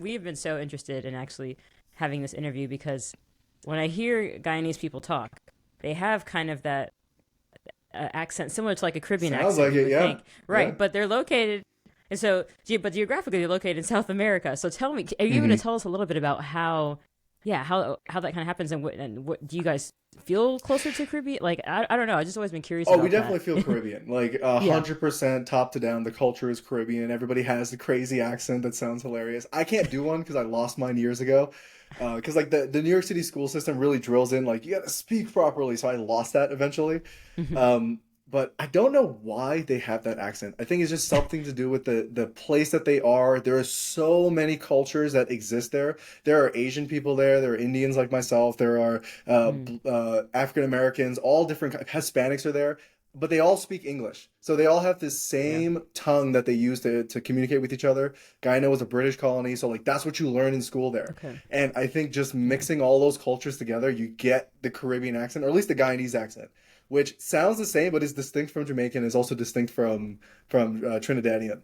we've been so interested in actually having this interview because when I hear Guyanese people talk, they have kind of that accent similar to like a Caribbean Sounds accent. like You it. would Yeah. think, Yeah. right? But they're located, and so but geographically they're located in South America. So tell me, are you able to hmm tell us a little bit about how, yeah, how that kind of happens and what do you guys feel closer to Caribbean? Like I don't know. I just always been curious Oh, we about that. definitely feel Caribbean. Like Yeah. 100% top to down, the culture is Caribbean. Everybody has the crazy accent that sounds hilarious. I can't do one because I lost mine years ago. Because like the New York City school system really drills in like you got to speak properly, so I lost that eventually. Hmm. Um, but I don't know why they have that accent. I think it's just something to do with the place that they are. There are so many cultures that exist there. There are Asian people there. There are Indians like myself. There are African Americans. All different Hispanics are there, but they all speak English. So they all have this Yeah. same tongue that they use to communicate with each other. Guyana was a British colony, so like that's what you learn in school there. Okay. And I think just Yeah. mixing all those cultures together, you get the Caribbean accent, or at least the Guyanese accent, which sounds the same but is distinct from Jamaican, is also distinct from Trinidadian.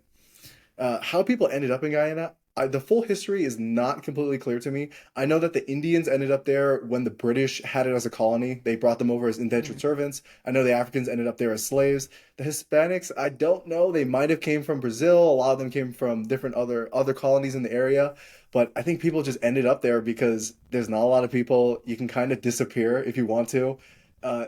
How people ended up in Guyana, the full history is not completely clear to me. I know that the Indians ended up there when the British had it as a colony. They brought them over as indentured Mm. servants. I know the Africans ended up there as slaves. The Hispanics, I don't know. They might have came from Brazil. A lot of them came from different other colonies in the area. But I think people just ended up there because there's not a lot of people. You can kind of disappear if you want to.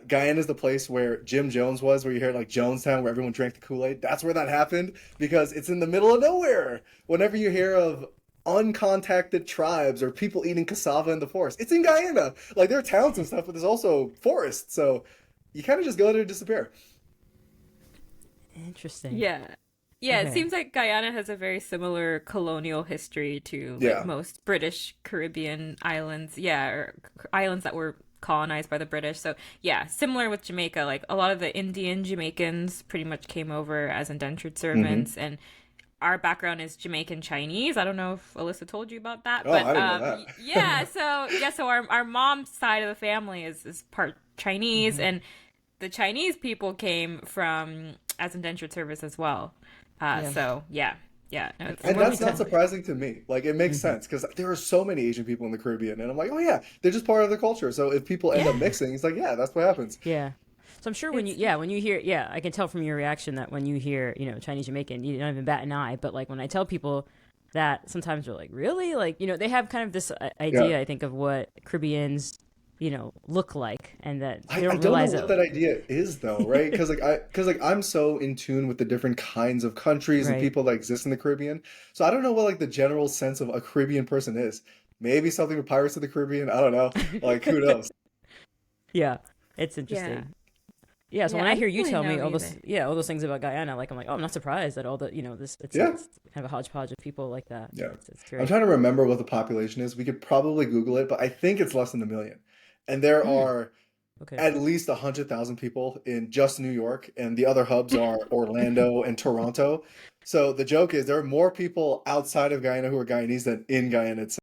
Guyana is the place where Jim Jones was, where you hear like Jonestown, where everyone drank the Kool-Aid. That's where that happened because it's in the middle of nowhere. Whenever you hear of uncontacted tribes or people eating cassava in the forest, it's in Guyana. Like there are towns and stuff, but there's also forests. So you kind of just go there to disappear. Interesting. Yeah. Yeah, it Okay. seems like Guyana has a very similar colonial history to like Yeah. most British Caribbean islands. Yeah, or islands that were colonized by the British. So, yeah, similar with Jamaica. Like a lot of the Indian Jamaicans pretty much came over as indentured hmm servants, and our background is Jamaican Chinese. I don't know if Alyssa told you about that, Oh, but I didn't know yeah, that. so our mom's side of the family is part Chinese, Hmm. and the Chinese people came from as indentured service as well. Yeah. So yeah, yeah, no, And it's And what do we that's it's not tell? surprising to me. Like it makes Hmm. sense because there are so many Asian people in the Caribbean, and I'm like, oh yeah, they're just part of the culture. So if people end up yeah, mixing, it's like, yeah, that's what happens. Yeah. So I'm sure when it's when you hear, yeah, I can tell from your reaction that when you hear, Chinese Jamaican, you don't even bat an eye. But like when I tell people that, sometimes they're like, really? Like, they have kind of this Yeah. idea, I think, of what Caribbeans, look like, and that they I don't don't know realize what that. that idea is though, right? Because I'm so in tune with the different kinds of countries and Right. people that exist in the Caribbean. So I don't know what like the general sense of a Caribbean person is. Maybe something with Pirates of the Caribbean. I don't know. Like who knows? Yeah. It's yeah, interesting. Yeah, so yeah. when I I don't hear you really tell know me either. all those things about Guyana, like I'm like, oh, I'm not surprised that all the, this Yeah. it's kind of a hodgepodge of people like that. Yeah. It's I'm great. trying to remember what the population is. We could probably Google it, but I think it's less than a million. And there Mm, are okay. at least 100,000 people in just New York, and the other hubs are Orlando and Toronto. So the joke is there are more people outside of Guyana who are Guyanese than in Guyana itself.